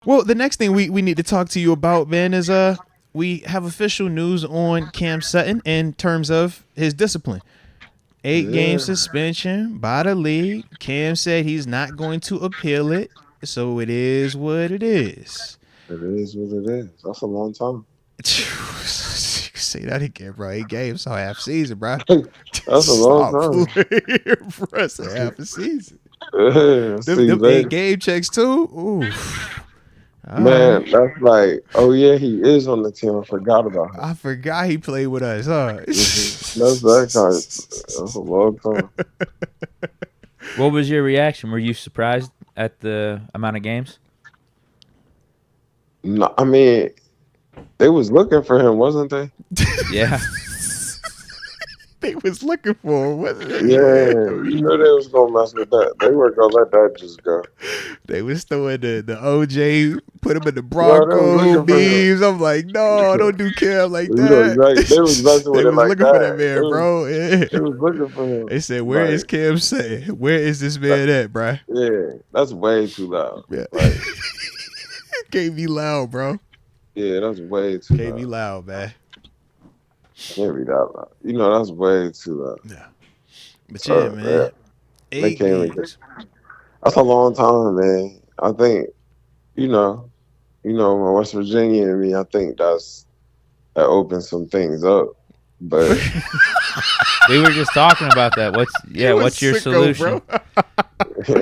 Well, the next thing we need to talk to you about, man, is we have official news on Cam Sutton in terms of his discipline. 8-game Yeah, suspension by the league. Cam said he's not going to appeal it, so it is what it is. it is what it is. That's a long time. Say that again, bro. 8 games, so half season, bro. That's a long Stop time. playing, bro. It's a half a season. Yeah, Them, see, them man, 8-game checks too. Ooh. All man, right. that's like, oh yeah, he is on the team. I forgot about him. I forgot he played with us, huh? That's that kind. That's a long time. What was your reaction? Were you surprised at the amount of games? No, I mean, they was looking for him, wasn't they? Yeah. They was looking for him, wasn't it? Yeah, you know they was gonna mess with that. They weren't gonna let that just go. They was throwing the OJ, put him in the No, they was Bronco looking for him. beams. I'm like, no, don't do Cam like You know that. exactly. They was messing They with it was like looking for that that. man, bro. Yeah. They was looking for him. They said, where is Like, Cam Sutton? Where is this man at, bro? yeah, that's way too loud. Yeah. Like, Can't be loud, bro. yeah, that's way too Can't be loud. loud, man. Can't be that loud. You know, that's way too loud. Yeah. But yeah, man. Yeah, they 8 can't even get. games. That's a long time, man. I think, you know, my West Virginia and me. I think that opens some things up. But We were just talking about that. What's You a what's your sicko, solution? bro.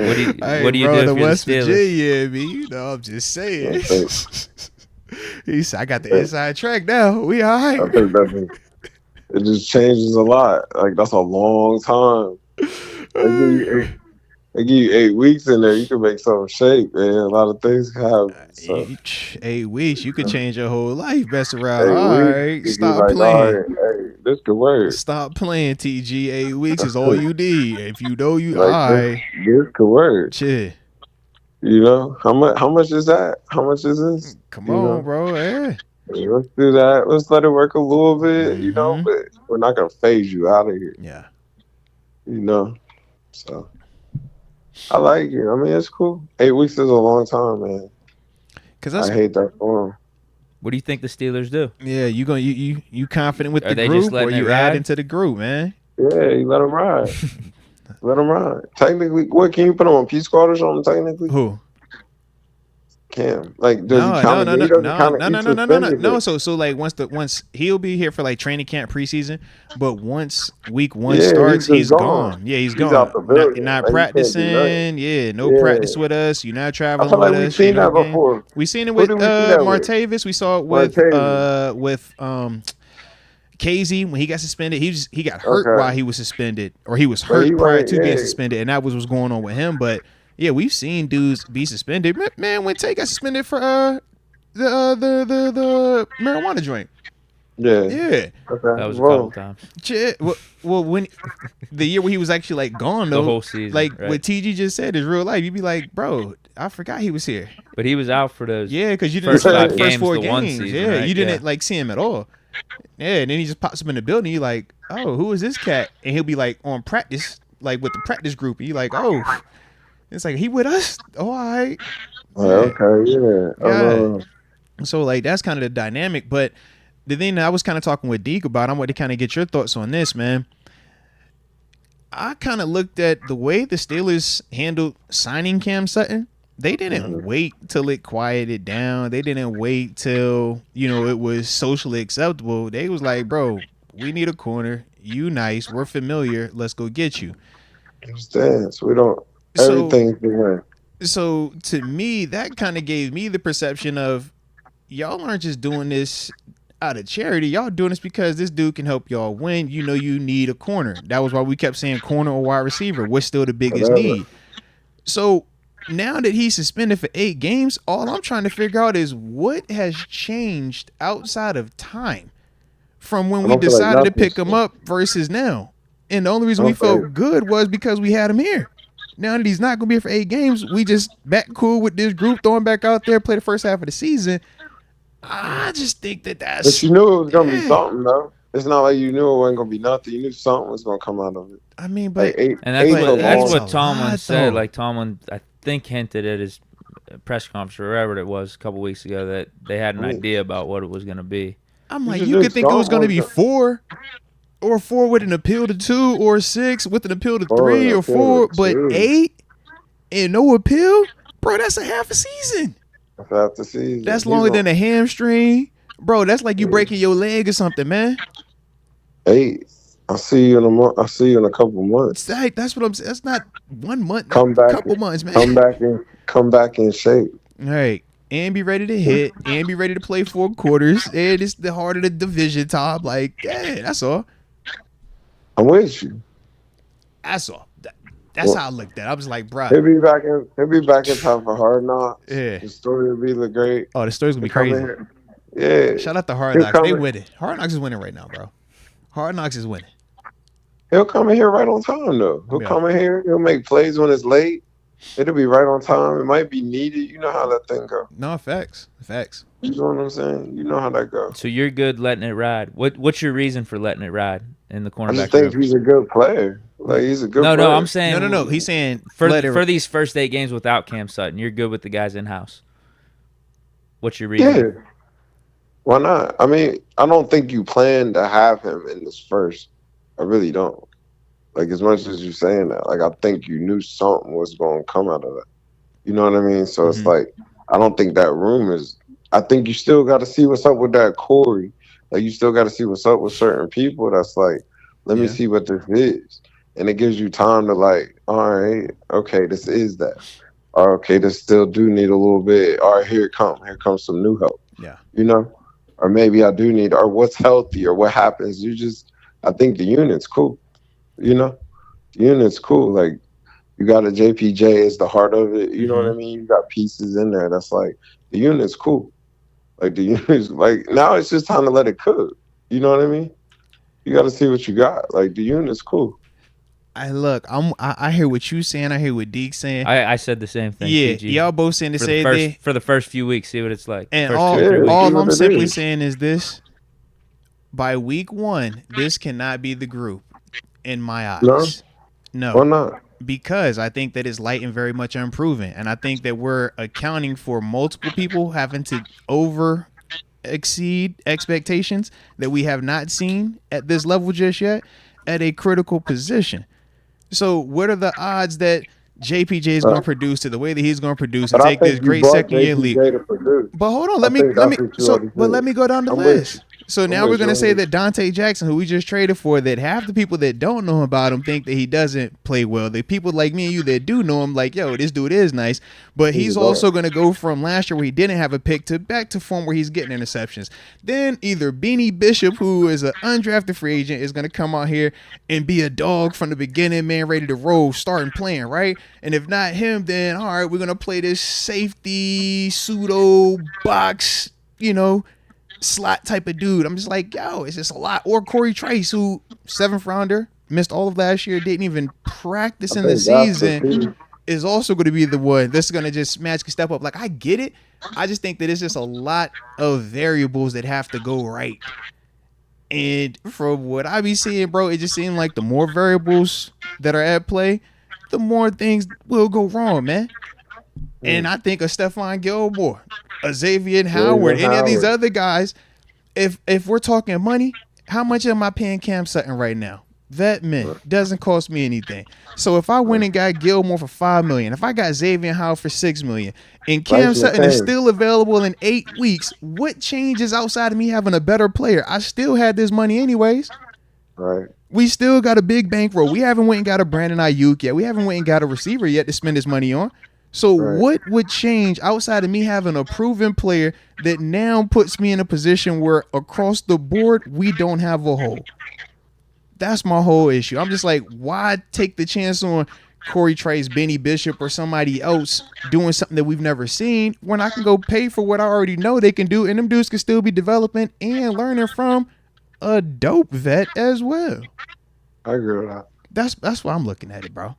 What do you bro, do the if you're West the Steelers? Virginia in me, you know, I'm just I saying. think, He said, I got the inside track now. We all I right. think it just changes a lot. Like that's a long time. They give you 8 weeks in there. You can make something shake, man. A lot of things can happen. So 8 weeks, you could change your whole life. Best around. 8 weeks, All right, you be stop like, all playing. right, hey, this could work. Stop playing, TG. 8 weeks is all you need. If you know you, all Like right, this could work. shit. You know how much? How much is that? How much is this? Come You on, know, bro. Yeah. let's do that. Let's let it work a little bit. You know, Mm-hmm. but we're not gonna phase you out of here. Yeah. You know, so I like it. I mean, it's cool. 8 weeks is a long time, man. Cause I that's hate that for them. What do you think the Steelers do? yeah. You confident with Are the they just group, or letting it you ride? add into the group, man? Yeah, you let them ride. Let them ride. Technically, what can you put on P squad or something? Technically, Who? Cam. Like, does he No, count? no, no, He no, doesn't no, count. no, He no, no, no, no, no, suspended no. it. So like once he'll be here for like training camp preseason, but once week 1 Yeah, starts, just he's gone. Yeah, he's He's out gone. the Not building. not Like he can't do nothing. practicing. Yeah, no practice Yeah, with us. You're not I traveling feel like with we've us. seen No that game. before. We seen it Who with did we see that with? Martavis. We saw it Martavis. with Casey when he got suspended. He got hurt Okay, while he was suspended, or he was but he hurt prior went. to getting Yeah, suspended, and that was what's going on with him. But yeah, we've seen dudes be suspended. Man, when Tay got suspended for the marijuana joint. yeah. Yeah. That Okay. was a couple Well, times. Shit. Well, when the year where he was actually like gone The though, whole season. like right? what TG just said is real life. You'd be like, bro, I forgot he was here. But he was out for those. Yeah, because you didn't First see like five the first games, 4 the one games. season, Yeah, right? you didn't Yeah. like see him at all. Yeah, and then he just pops up in the building. You're like, oh, who is this cat? And he'll be like on practice, like with the practice group. And you're like, oh, it's like he with us. Oh, all right. Yeah. okay. Yeah. Yeah. So like that's kind of the dynamic. But the thing that I was kind of talking with Deke about, I want to kind of get your thoughts on this, man. I kind of looked at the way the Steelers handled signing Cam Sutton. They didn't wait till it quieted down. They didn't wait till, it was socially acceptable. They was like, bro, we need a corner. You nice. We're familiar. Let's go get you. Understand? So we don't. So, Everything's the win. so to me, that kind of gave me the perception of y'all aren't just doing this out of charity. Y'all doing this because this dude can help y'all win. You know you need a corner. That was why we kept saying corner or wide receiver. What's still the biggest Whatever. need? So now that he's suspended for 8 games, all I'm trying to figure out is what has changed outside of time from when I we don't feel like decided to nothing's pick him changed. up versus now. And the only reason I we don't feel felt good was because we had him here. Now that he's not going to be here for 8 games, we just back cool with this group, throwing back out there, play the first half of the season. I just think But that's. you knew it was gonna be Yeah. something, though. It's not like you knew it wasn't gonna be nothing. You knew something was gonna come out of it. I mean, Like but eight, And that's eight's what a that's long. what That's a Tomlin lot, said. though. Like Tomlin, I think hinted at press conference or wherever it was a couple weeks ago that they had an idea about what it was going to be. I'm You like, should you do could think it was going to be Star 4, or 4 with an appeal to 2, or 6 with an appeal to 3, or appeal 4, to but 2. 8 and no appeal, bro. That's a half a season. After the season. That's longer than a hamstring, bro. That's like you breaking your leg or something, man. 8. I'll see you in a month. I'll see you in a couple months. That's what I'm saying. That's not 1 month. Come back. Couple months, man. Come back in shape. All right. And be ready to hit. And be ready to play 4 quarters. And it's the heart of the division top. Like, yeah, that's all. I'm with you. That's all. That's how I looked at it. I was like, bro. He'll be back in time for Hard Knocks. Yeah. The story will be great. Oh, the story's gonna be crazy. Yeah. Shout out to Hard Knocks. They winning. Hard Knocks is winning right now, bro. Hard Knocks is winning. He'll come in here right on time, though. He'll come in here. He'll make plays when it's late. It'll be right on time. It might be needed. You know how that thing goes. No, facts. You know what I'm saying? You know how that goes. So you're good letting it ride. What's your reason for letting it ride in the cornerback I just think room? he's a good player. Like, he's a good player. No, I'm saying No. He's saying for these first 8 games without Cam Sutton, you're good with the guys in house. What's your reason? Yeah. Why not? I mean, I don't think you plan to have him in this first. I really don't. Like, as much as you're saying that, like, I think you knew something was going to come out of that. You know what I mean? So it's like, I don't think that room is. I think you still got to see what's up with that Corey. Like, you still got to see what's up with certain people. That's like, let me see what this is. And it gives you time to, like, all right, okay, this is that. Or, okay, this still do need a little bit. All right, here it comes. Here comes some new help. Yeah. You know? Or maybe I do need, or what's healthy, or what happens. I think the unit's cool. You know? The unit's cool. Like, you got a JPJ is the heart of it. You know what I mean? You got pieces in there. That's like, the unit's cool. Like, the unit's, like, now it's just time to let it cook. You know what I mean? You got to see what you got. Like, the unit's cool. I hear what you saying. I hear what Deke saying. I said the same thing. Yeah, PG. y'all both saying the same thing. For the first few weeks, see what it's like. And first all 2 or 3 weeks. I'm simply saying is this: by week 1, this cannot be the group in my eyes. No. Why not? Because I think that it's light and very much improving, and I think that we're accounting for multiple people having to exceed expectations that we have not seen at this level just yet at a critical position. So what are the odds that JPJ is going to produce to the way that he's going to produce and take this great second-year league? But hold on, let me go down the list. So now we're going to say that Dante Jackson, who we just traded for, that half the people that don't know about him think that he doesn't play well. The people like me and you that do know him, like, yo, this dude is nice. But he's also going to go from last year where he didn't have a pick to back to form where he's getting interceptions. Then either Beanie Bishop, who is an undrafted free agent, is going to come out here and be a dog from the beginning, man, ready to roll, starting playing, right? And if not him, then all right, we're going to play this safety, pseudo box, slot type of dude. I'm just like, yo, it's just a lot. Or Corey Trice, who 7th rounder, missed all of last year, didn't even practice in the season, is also going to be the one that's going to just magically step up. Like, I get it. I just think that it's just a lot of variables that have to go right. And from what I be seeing, bro, it just seems like the more variables that are at play, the more things will go wrong, man. And I think of Stephon Gilmore, Xavier Howard, any of these other guys, if we're talking money, how much am I paying Cam Sutton right now? Vet min doesn't cost me anything. So if I went and got Gilmore for $5 million, if I got Xavier Howard for $6 million, and Cam Sutton is still available in 8 weeks, what changes outside of me having a better player? I still had this money anyways. Right. We still got a big bankroll. We haven't went and got a Brandon Ayuk yet. We haven't went and got a receiver yet to spend this money on. So what would change outside of me having a proven player that now puts me in a position where across the board, we don't have a hole? That's my whole issue. I'm just like, why take the chance on Corey Trice, Benny Bishop, or somebody else doing something that we've never seen when I can go pay for what I already know they can do, and them dudes can still be developing and learning from a dope vet as well. I agree with that. That's why I'm looking at it, bro.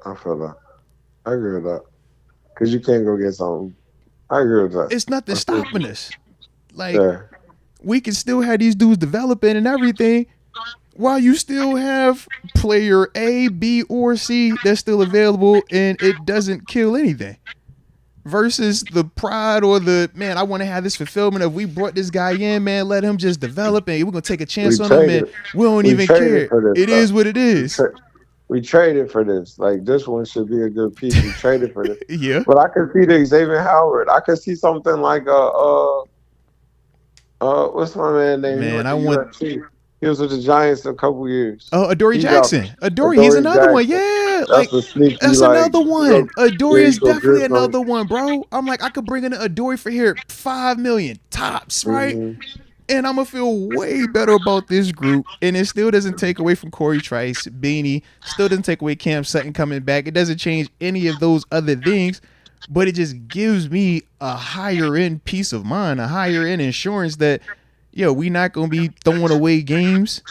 I feel that. I agree with that. Because you can't go get something. I agree with that. It's nothing stopping us. Like, we can still have these dudes developing and everything while you still have player A, B, or C that's still available, and it doesn't kill anything. versus the pride or the man. I want to have this fulfillment of we brought this guy in, man. Let him just develop, and we're gonna take a chance on him, and we don't even traded care. for this It stuff. is what it is. We traded for this. Like, this one should be a good piece. We traded for this. Yeah. But I could see the Xavier Howard. I could see something like what's my man name? Man, I he want. UFC. He was with the Giants a couple years. Oh, Adoree He's Jackson. out. Adoree, he's another one. Jackson. Yeah, That's a sneaky. that's like, another one. Adoree is go definitely get some. another one, bro. I'm like, I could bring in Adoree for here, $5 million tops, right? Mhm. And I'm gonna feel way better about this group. And it still doesn't take away from Corey Trice, Beanie. Still doesn't take away Cam Sutton coming back. It doesn't change any of those other things. But it just gives me a higher end peace of mind, a higher end insurance that, we not gonna be throwing away games,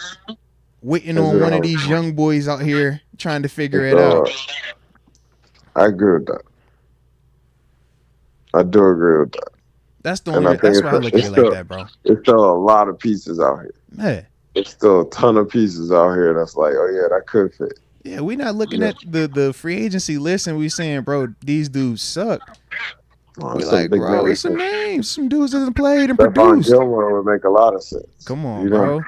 waiting on one of these young boys out here trying to figure it out. I agree with that. I do agree with that. That's the only. That's why I look at it like that, bro. There's still a lot of pieces out here. Man. There's still a ton of pieces out here that's like, oh yeah, that could fit. Yeah, we're not looking at the free agency list and we saying, bro, these dudes suck. We're like, bro, it's some names. Some dudes that played and produced. Stephon Gilmore would make a lot of sense. Come on, bro.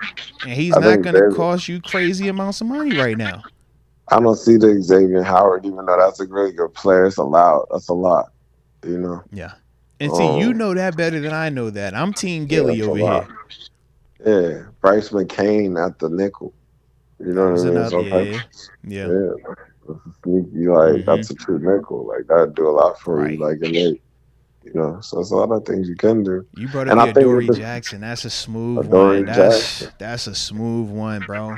And he's not going to cost you crazy amounts of money right now. I don't see the Xavier Howard, even though that's a really good player. It's allowed. That's a lot, Yeah. And see, you know that better than I know that. I'm Team Gilly over here. Yeah. Bryce McCain at the nickel. You know what I mean? Yeah. That's a sneaky, that's a true nickel. Like, that'd do a lot for you. Like, so it's a lot of things you can do. You brought up the Adoree Jackson. That's a smooth one. That's a smooth one, bro.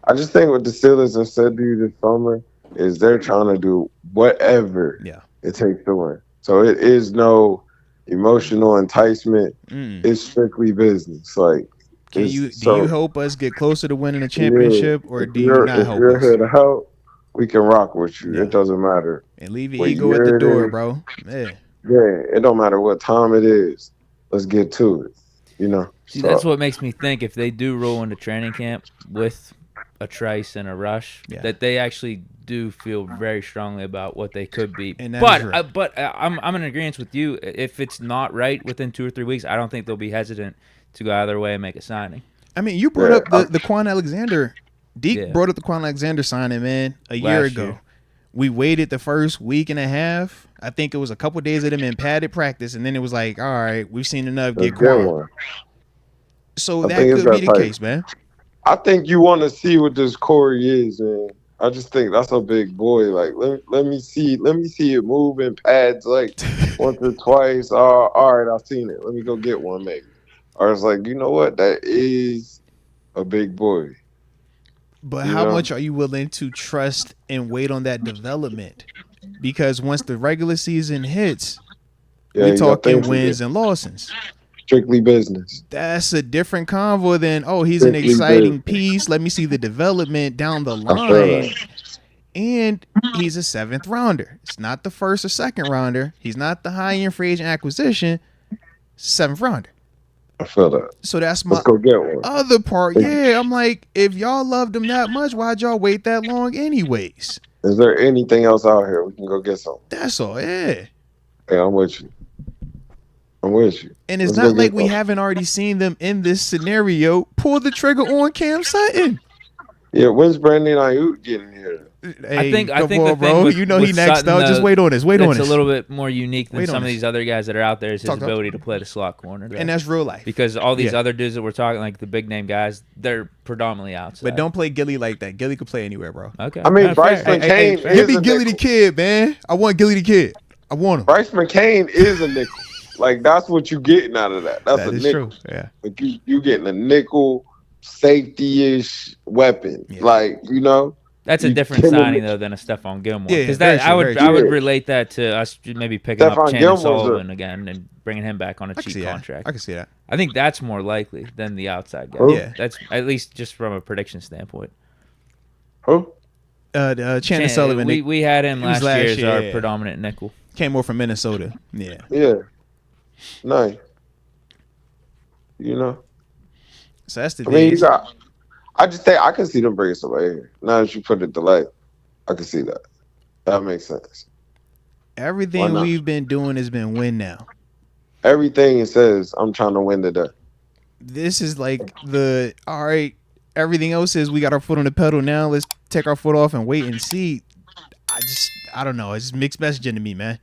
I just think what the Steelers have said to you this summer is they're trying to do whatever it takes to win. So it is no emotional enticement. It's strictly business. Like, do you help us get closer to winning a championship, or do you not help us? If you're here to help, we can rock with you. It doesn't matter. And leave your ego at the door, bro. Yeah, it don't matter what time it is. Let's get to it. See, that's what makes me think if they do roll into training camp with a Trice and a Rush, that they actually do feel very strongly about what they could be. But I'm in agreement with you. If it's not right within 2 or 3 weeks, I don't think they'll be hesitant to go either way and make a signing. I mean, you brought up the Quan Alexander. Deke brought up the Quan Alexander signing, man, a year ago. We waited the first week and a half. I think it was a couple of days of them in padded practice, and then it was like, all right, we've seen enough. Get Quan. So that could be the case, man. I think you want to see what this Corey is, man. I just think that's a big boy. Like, let me see it move in pads like once or twice. All right, I've seen it. Let me go get one, maybe. Or it's like, you know what? That is a big boy. But how much are you willing to trust and wait on that development? Because once the regular season hits, we're talking wins and losses. Strictly business. That's a different convo than, he's an exciting piece. Let me see the development down the line. And he's a 7th rounder. It's not the 1st or 2nd rounder. He's not the high-end free agent acquisition. 7th rounder. I feel that. So that's my other part. Yeah, I'm like, if y'all loved him that much, why'd y'all wait that long anyways? Is there anything else out here? We can go get some. That's all, yeah. Yeah, I'm with you. And it's not like we haven't already seen them in this scenario pull the trigger on Cam Sutton. Yeah, when's Brandon Ayuk getting here? Hey, I think the bro. He next Sutton, though. Just wait on this. It's a little bit more unique than some of these other guys that are out there. Is his ability to play the slot corner, and that's real life. Because all these other dudes that we're talking, like the big name guys, they're predominantly outside. But don't play Gilly like that. Gilly can play anywhere, bro. Okay. I mean, Bryce McCain. Give me Gilly the kid, man. I want Gilly the kid. I want him. Bryce McCain is a nickel. Like, that's what you're getting out of that. That's a nickel. True. Yeah. Like, you getting a nickel safety-ish weapon. Yeah. Like, That's a different signing though than a Stephon Gilmore. Because I would relate that to us maybe picking up Chandler Sullivan again and bringing him back on a cheap contract. I can see that. I think that's more likely than the outside guy. Yeah, that's at least just from a prediction standpoint. Who? Chandler Sullivan. We had him last year as our predominant nickel. Came over from Minnesota. Yeah. Yeah. Nice. So that's the thing. I just think I can see them bringing somebody here. Now that you put it delay, I can see that. That makes sense. Everything we've been doing has been win now. Everything it says, I'm trying to win today. This is like all right, everything else is we got our foot on the pedal now. Let's take our foot off and wait and see. I don't know. It's just mixed messaging to me, man.